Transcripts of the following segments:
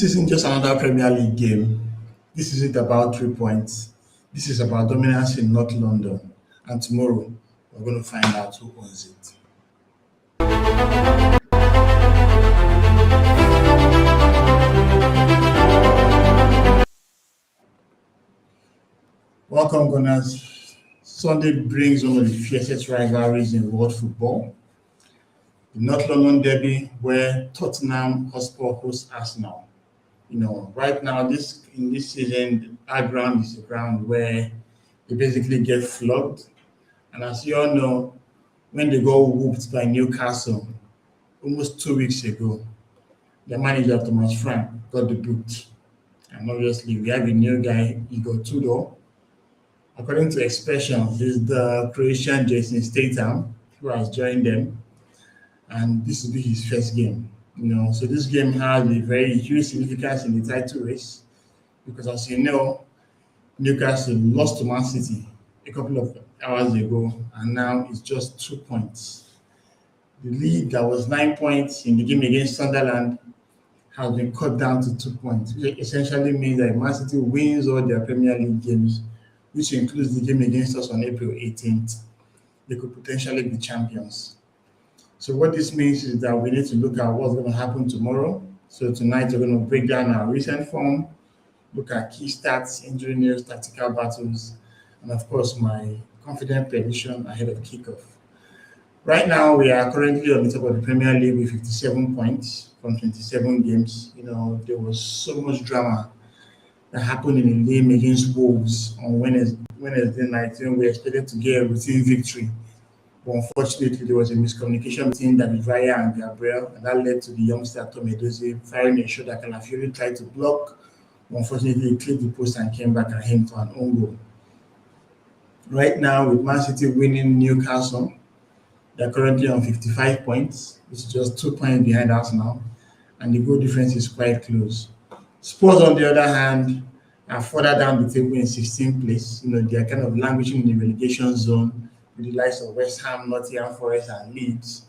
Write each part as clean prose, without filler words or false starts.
isn't just another Premier League game. This isn't about 3 points. This is about dominance in North London. And tomorrow, we're going to find out who owns it. Welcome, Gunners. Sunday brings one of the fiercest rivalries in world football. The North London Derby, where Tottenham Hotspur hosts Arsenal. Right now, this season, our ground is a ground where they basically get flogged. And as you all know, when they got whooped by Newcastle almost 2 weeks ago, the manager Thomas Frank got the boot. And obviously, we have a new guy, Igor Tudor. According to expressions, this is the Croatian Jason Statham who has joined them, and this will be his first game. So this game has a very huge significance in the title race because, as you know, Newcastle lost to Man City a couple of hours ago, and now it's just 2 points. The lead that was 9 points in the game against Sunderland has been cut down to 2 points, which essentially means that if Man City wins all their Premier League games, which includes the game against us on April 18th, they could potentially be champions. So what this means is that we need to look at what's going to happen tomorrow. So tonight we're going to break down our recent form, look at key stats, injury news, tactical battles, and of course my confident prediction ahead of kickoff. Right now we are currently on the top of the Premier League with 57 points from 27 games. There was so much drama that happened in the game against Wolves on Wednesday night when we expected to get a routine victory. But unfortunately, there was a miscommunication between David Raya and Gabriel, and that led to the youngster Tom Edozie firing a shot that Calafiori tried to block. But unfortunately, he clipped the post and came back and hit to an own goal. Right now, with Man City winning Newcastle, they're currently on 55 points, which is just 2 points behind Arsenal, and the goal difference is quite close. Spurs, on the other hand, are further down the table in 16th place. They are kind of languishing in the relegation zone with the likes of West Ham, Nottingham Forest, and Leeds.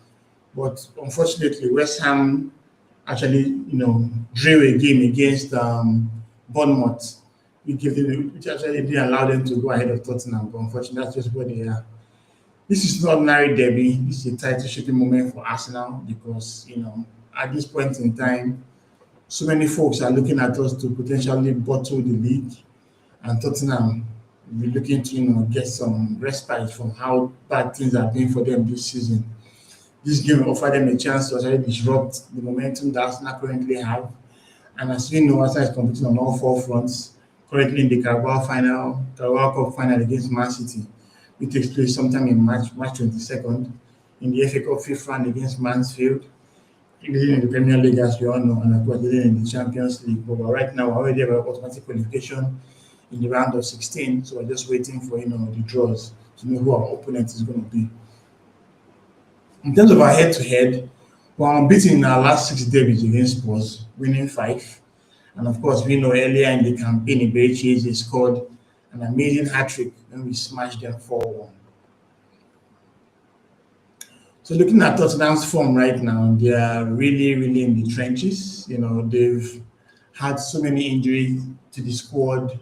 But unfortunately, West Ham actually, drew a game against Bournemouth, which actually didn't allow them to go ahead of Tottenham. But unfortunately, that's just where they are. This is not ordinary derby. This is a title-shaking moment for Arsenal because, at this point in time, so many folks are looking at us to potentially bottle the league, and Tottenham will be looking to get some respite from how bad things have been for them this season. This game will offer them a chance to actually disrupt the momentum that Arsenal currently have. And as we know, Arsenal is competing on all four fronts. Currently in the Carabao Cup final against Man City, which takes place sometime in March 22nd. In the FA Cup fifth round against Mansfield, leading in the Premier League, as you all know, and of course leading in the Champions League. But right now, we already have an automatic qualification in the round of 16, so we're just waiting for the draws to know who our opponent is going to be. In terms of our head-to-head, we're unbeaten in our last 6 debuts against Spurs, winning 5. And of course, we know earlier in the campaign, Ibechi scored an amazing hat-trick when we smashed them 4-1. So looking at Tottenham's form right now, they are really, really in the trenches. They've had so many injuries to the squad,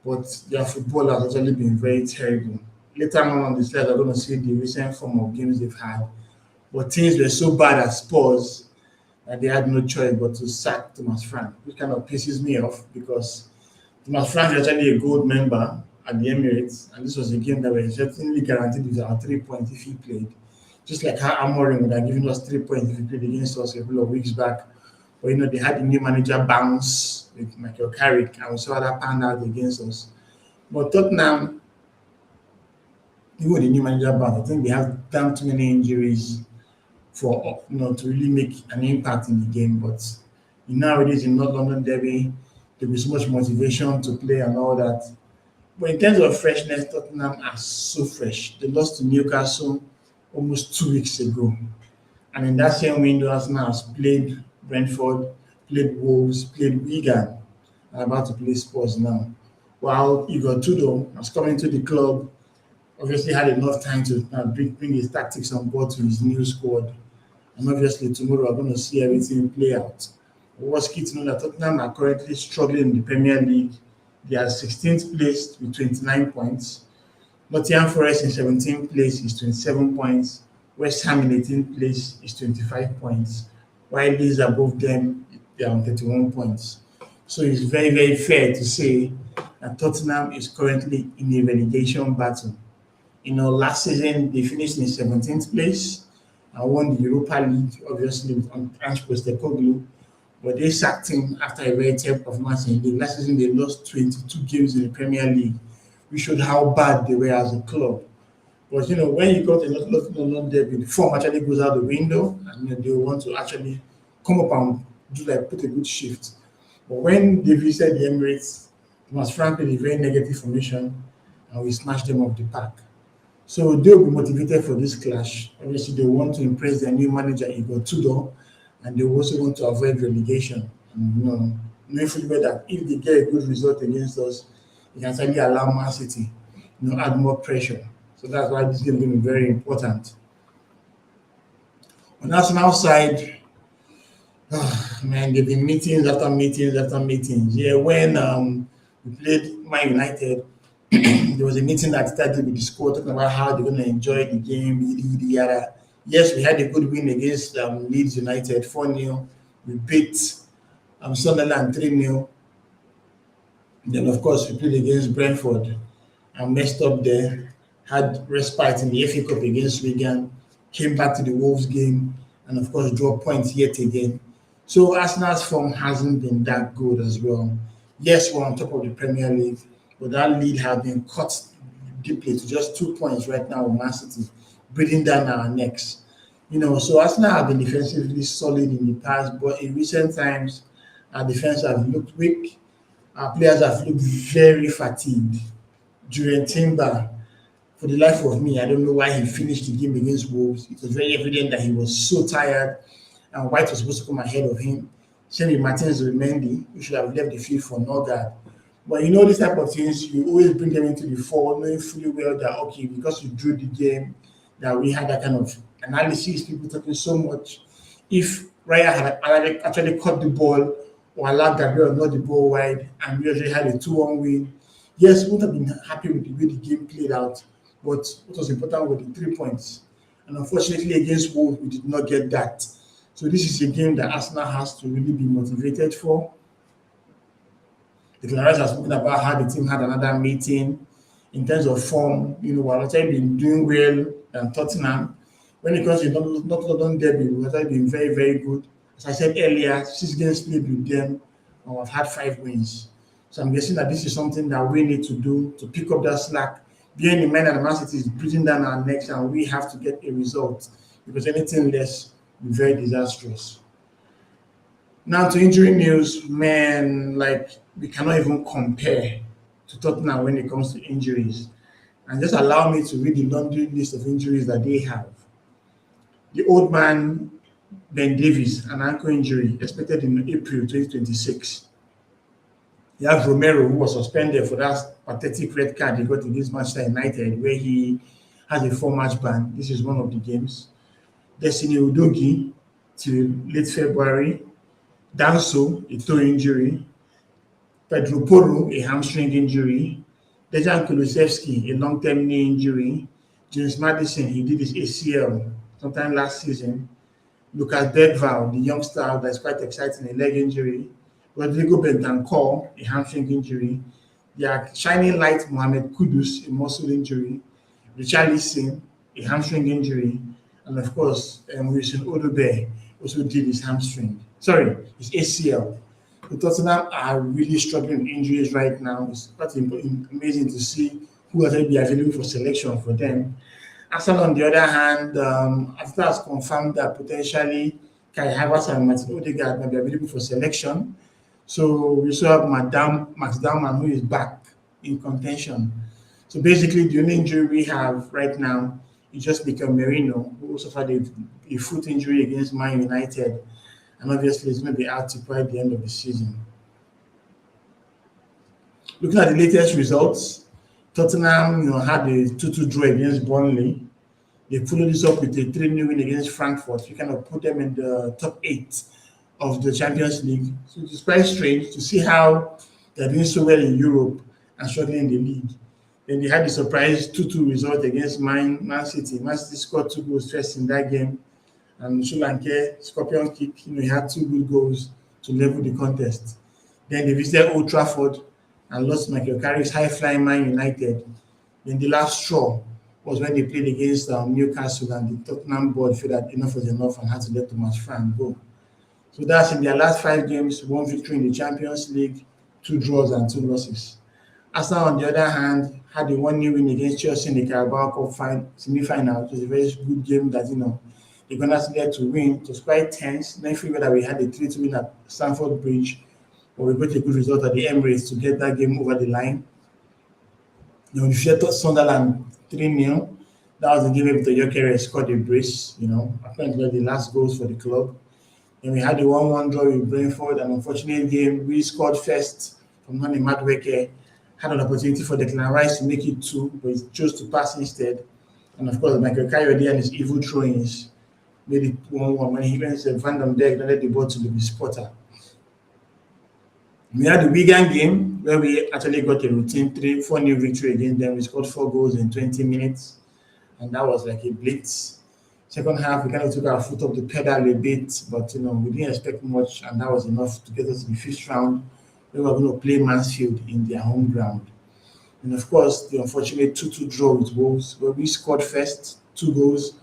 but their football has actually been very terrible. Later on the slide, we're going to see the recent form of games they've had. But things were so bad at Spurs that they had no choice but to sack Thomas Frank, which kind of pisses me off because Thomas Frank is actually a gold member at the Emirates, and this was a game that was certainly guaranteed with our 3 points if he played. Just like how Amorim would have given us 3 points if he played against us a couple of weeks back. But they had the new manager bounce with Mikel Carrick, and we saw that pan out against us. But Tottenham, even with the new manager bounce, I think they have damn too many injuries for to really make an impact in the game. But nowadays in North London Derby, there'll be so much motivation to play and all that. But in terms of freshness, Tottenham are so fresh. They lost to Newcastle almost 2 weeks ago. And in that same window, Arsenal has played Brentford, played Wolves, played Wigan, and about to play Spurs now. While Igor Tudor has come into the club, obviously had enough time to bring his tactics on board to his new squad. And obviously tomorrow we're going to see everything play out. What's key to know that Tottenham are currently struggling in the Premier League. They are 16th place with 29 points. Nottingham Forest in 17th place is 27 points. West Ham in 18th place is 25 points. While these above them, they are on 31 points. So it's very, very fair to say that Tottenham is currently in a relegation battle. Last season they finished in 17th place and won the Europa League, obviously with Ange Postecoglou. But they sacked him after a very terrible performance in the league. Last season they lost 22 games in the Premier League, which showed how bad they were as a club. But when you got a lot of London derby, the form actually goes out the window, and they want to actually come up and put a good shift. But when they visited the Emirates, it was frankly a very negative formation, and we smashed them off the park. So they'll be motivated for this clash. Obviously, they want to impress their new manager, Igor Tudor, and they also want to avoid relegation. And, knowing fully well that if they get a good result against us, it can certainly allow Man City, add more pressure. So that's why this game is going to be very important. On Arsenal side, man, there've been meetings after meetings after meetings. Yeah, when we played Man United, there was a meeting that started with the squad talking about how they're going to enjoy the game, yada, yada, yada. Yes, we had a good win against Leeds United, 4-0. We beat Sunderland 3-0. Then, of course, we played against Brentford and messed up there. Had respite in the FA Cup against Wigan. Came back to the Wolves game and, of course, dropped points yet again. So Arsenal's form hasn't been that good as well. Yes, we're on top of the Premier League, but that lead has been cut deeply to just 2 points right now with Man City, breathing down our necks. So Arsenal have been defensively solid in the past, but in recent times, our defense have looked weak. Our players have looked very fatigued. During Timber, for the life of me, I don't know why he finished the game against Wolves. It was very evident that he was so tired, and White was supposed to come ahead of him. Same with Martins Zubimendi, who should have left the field for Norgard. But these type of things, you always bring them into the fold, knowing fully well that, okay, because you drew the game, that we had that kind of analysis, people talking so much. If Raya had actually caught the ball or allowed Gabriel not the ball wide, and we already had a 2-1 win, yes, we would have been happy with the way the game played out. But what was important were the 3 points. And unfortunately, against Wolves, we did not get that. So this is a game that Arsenal has to really be motivated for. The Claras has spoken about how the team had another meeting in terms of form. We've actually been doing well than Tottenham. When it comes to not London derby, we've actually been very, very good. As I said earlier, 6 games played with them, and we've had 5 wins. So I'm guessing that this is something that we need to do to pick up that slack. Being in mind that the Man City is breathing down our necks, and we have to get a result, because anything less will be very disastrous. Now to injury news, man, we cannot even compare to Tottenham when it comes to injuries. And just allow me to read the laundry list of injuries that they have. The old man, Ben Davies, an ankle injury expected in April 2026. You have Romero, who was suspended for that pathetic red card he got against Manchester United, where he has a 4-match ban. This is one of the games. Destiny Udogi till late February. Danso, a toe injury. Pedro Porro, a hamstring injury. Dejan Kulusevski, a long-term knee injury. James Madison, he did his ACL sometime last season. Lucas Bergvall, the youngster that's quite exciting, a leg injury. Rodrigo Bentancur, a hamstring injury. Their shining light Mohamed Kudus, a muscle injury. Richarlison, a hamstring injury. And of course, Wilson Odobe also did his his ACL. The Tottenham are really struggling with injuries right now. It's quite amazing to see who will be available for selection for them. Arsenal, on the other hand, Arteta has confirmed that potentially Kai Havertz and Martin Odegaard might be available for selection. So we also have Max Dalman, who is back in contention. So basically, the only injury we have right now is just Mikel Merino, who suffered a foot injury against Man United. And obviously, he's going to be out to play at the end of the season. Looking at the latest results, Tottenham had a 2-2 draw against Burnley. They followed this up with a 3-0 win against Frankfurt. You kind of put them in the top 8 of the Champions League. So it's quite strange to see how they're doing so well in Europe and struggling in the league. Then they had the surprise 2-2 result against Man City. Man City scored 2 goals first in that game, and Solanke, Scorpion kick, he had 2 good goals to level the contest. Then they visited Old Trafford and lost Michael Carrick's high-flying Man United. Then the last straw was when they played against Newcastle, and the Tottenham board felt that enough was enough and had to let Thomas Frank go. So that's in their last 5 games, 1 victory in the Champions League, 2 draws and 2 losses. Arsenal, on the other hand, had a 1-0 win against Chelsea in the Carabao Cup semi-final. It was a very good game that, they're going to get to win. It was quite tense. Then figured that we had a 3-2 win at Stamford Bridge, but we got a good result at the Emirates to get that game over the line. We defeated Sunderland 3-0. That was the game where the Gyökeres scored a brace, apparently the last goals for the club. Then we had the 1-1 draw with Brentford, an unfortunate game. We scored first from Nani Madueke, had an opportunity for Declan Rice to make it 2, but he chose to pass instead. And of course, Michael Kayode and his evil throw-ins made it 1-1 when he went to Van den Beek and let the ball to Lewis Potter. We had the Wigan game where we actually got a routine 4-0 victory against them. We scored 4 goals in 20 minutes, and that was like a blitz. Second half, we kind of took our foot off the pedal a bit, but we didn't expect much, and that was enough to get us to the 5th round. We were going to play Mansfield in their home ground. And of course, the unfortunate 2-2 draw with Wolves, where we scored first 2 goals,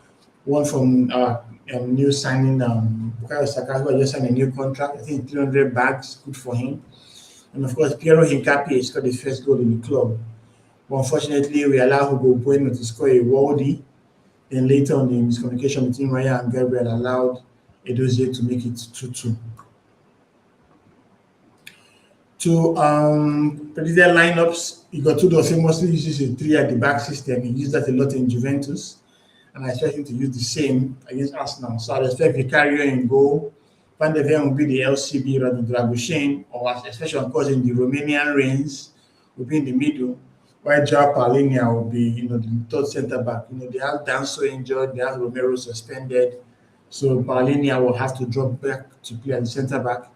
one from our new signing, Bukayo Saka, who just signed a new contract. I think 300 bags, good for him. And of course, Piero Hincapié scored his first goal in the club. But unfortunately, we allowed Hugo Bueno to score a worldie. Then later on, the miscommunication between Raya and Gabriel allowed Edozie to make it 2-2. To predict their lineups, Igor famously uses a 3 at the back system. He used that a lot in Juventus, and I expect him to use the same against Arsenal. So I expect Vicario in goal. Van de Ven will be the LCB rather than Dragoshin, or especially of course in the Romanian reigns, will be in the middle, while Joao Paulinho will be the third centre back. They have Danso injured, they have Romero suspended, so Paulinho will have to drop back to play at the centre back.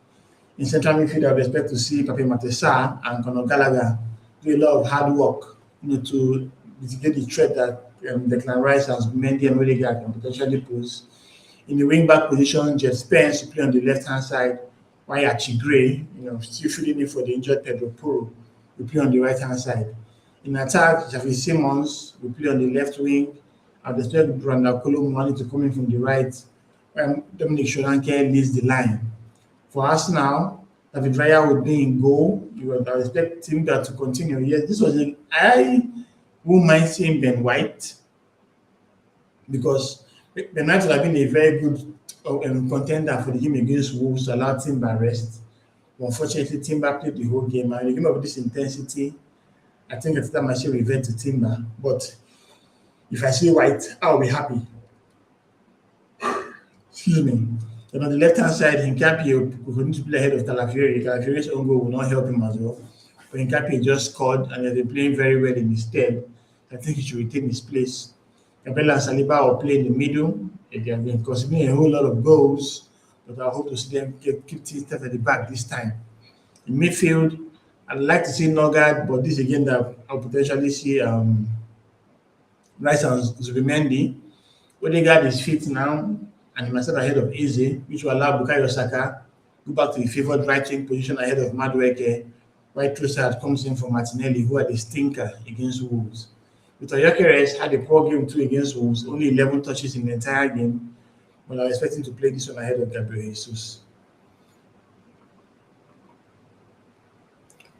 In central midfield, I would expect to see Pape Matessa and Conor Gallagher do a lot of hard work, to mitigate the threat that Declan Rice and Mendy and Odegaard can potentially pose. In the wing-back position, Jet Spence will play on the left-hand side, while Archie Gray, still filling in for the injured Pedro Porro, will play on the right-hand side. In attack, Xavi Simons will play on the left wing. I would expect Randall Colomani to come in from the right, while Dominic Solanke leads the line. For Arsenal, David Raya would be in goal. You would expect Timber to continue. Yes, this was I wouldn't mind seeing Ben White, because Ben White would have been a very good contender for the game against Wolves to allow Timber rest. But unfortunately, Timber played the whole game, and the game of this intensity, I think at that might revert to Timber. But if I see White, I'll be happy. Excuse me. Then on the left-hand side, Hincapié will continue to play ahead of Calafiori. Calafiore's own goal will not help him as well. But Hincapié just scored, and they're playing very well in his stead. I think he should retain his place. Gabriel and Saliba will play in the middle. They have been conceding a whole lot of goals, but I hope to see them keep things tight at the back this time. In midfield, I'd like to see Nogard, but this again that I'll potentially see Rice and Zubimendi. Odegaard is fit now, and he must start ahead of Eze, which will allow Bukayo Saka go back to the favoured right wing position ahead of Madueke, while Trossard comes in for Martinelli, who had a stinker against Wolves. Victor Gyökeres had a poor game too against Wolves, only 11 touches in the entire game, but I was expecting to play this one ahead of Gabriel Jesus.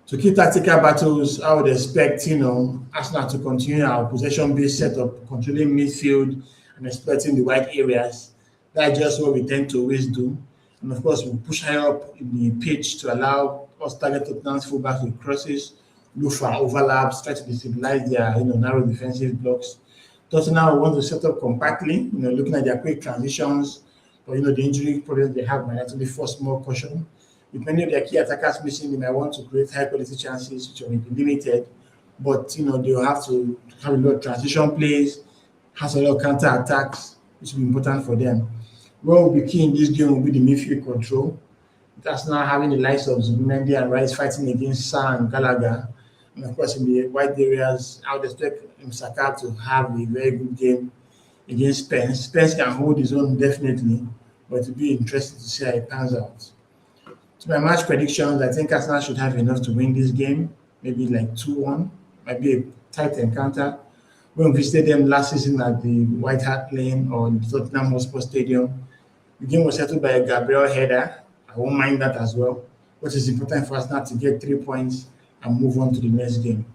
To keep tactical battles, I would expect Arsenal to continue our possession-based setup, controlling midfield and exploiting the wide areas. That's just what we tend to always do. And of course, we push higher up in the pitch to allow us target Tottenham's fullbacks with crosses, look for overlaps, try to destabilize their narrow defensive blocks. Tottenham want to set up compactly, looking at their quick transitions, but the injury problems they have might actually force more caution. With many of their key attackers missing, they might want to create high quality chances, which will be limited. But they'll have to have a lot of transition plays, has a lot of counter attacks, which will be important for them. What will be key in this game will be the midfield control. That's now having the likes of Zubimendi and Rice fighting against Sa and Gallagher. And of course, in the wide areas, I would expect Saka to have a very good game against Spence. Spence can hold his own definitely, but it'll be interesting to see how it pans out. To my match predictions, I think Arsenal should have enough to win this game, maybe like 2-1. Might be a tight encounter. When we visited them last season at the White Hart Lane or the Tottenham Hotspur Stadium, the game was settled by a Gabriel header. I won't mind that as well. What is important for us now to get 3 points and move on to the next game.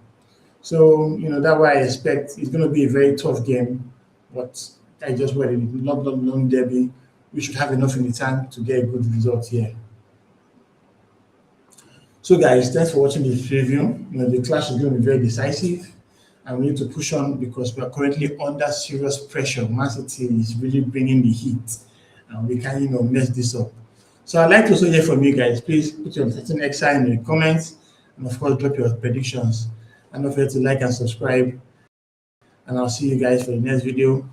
So, that's why I expect it's going to be a very tough game, but I just worry London derby. We should have enough in the tank to get a good result here. So, guys, thanks for watching this review. The clash is going to be very decisive, and we need to push on because we are currently under serious pressure. Man City is really bringing the heat, and we can't, mess this up. So, I'd like to also hear from you guys. Please put your certain X sign in the comments, and of course, drop your predictions. And don't forget to like and subscribe. And I'll see you guys for the next video.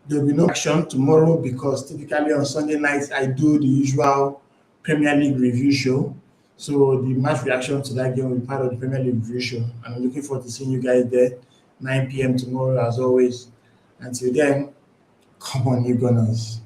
There will be no action tomorrow because typically on Sunday nights I do the usual Premier League review show. So the match reaction to that game will be part of the Premier League review show. And I'm looking forward to seeing you guys there, 9 p.m. tomorrow as always. Until then, come on, you Gunners.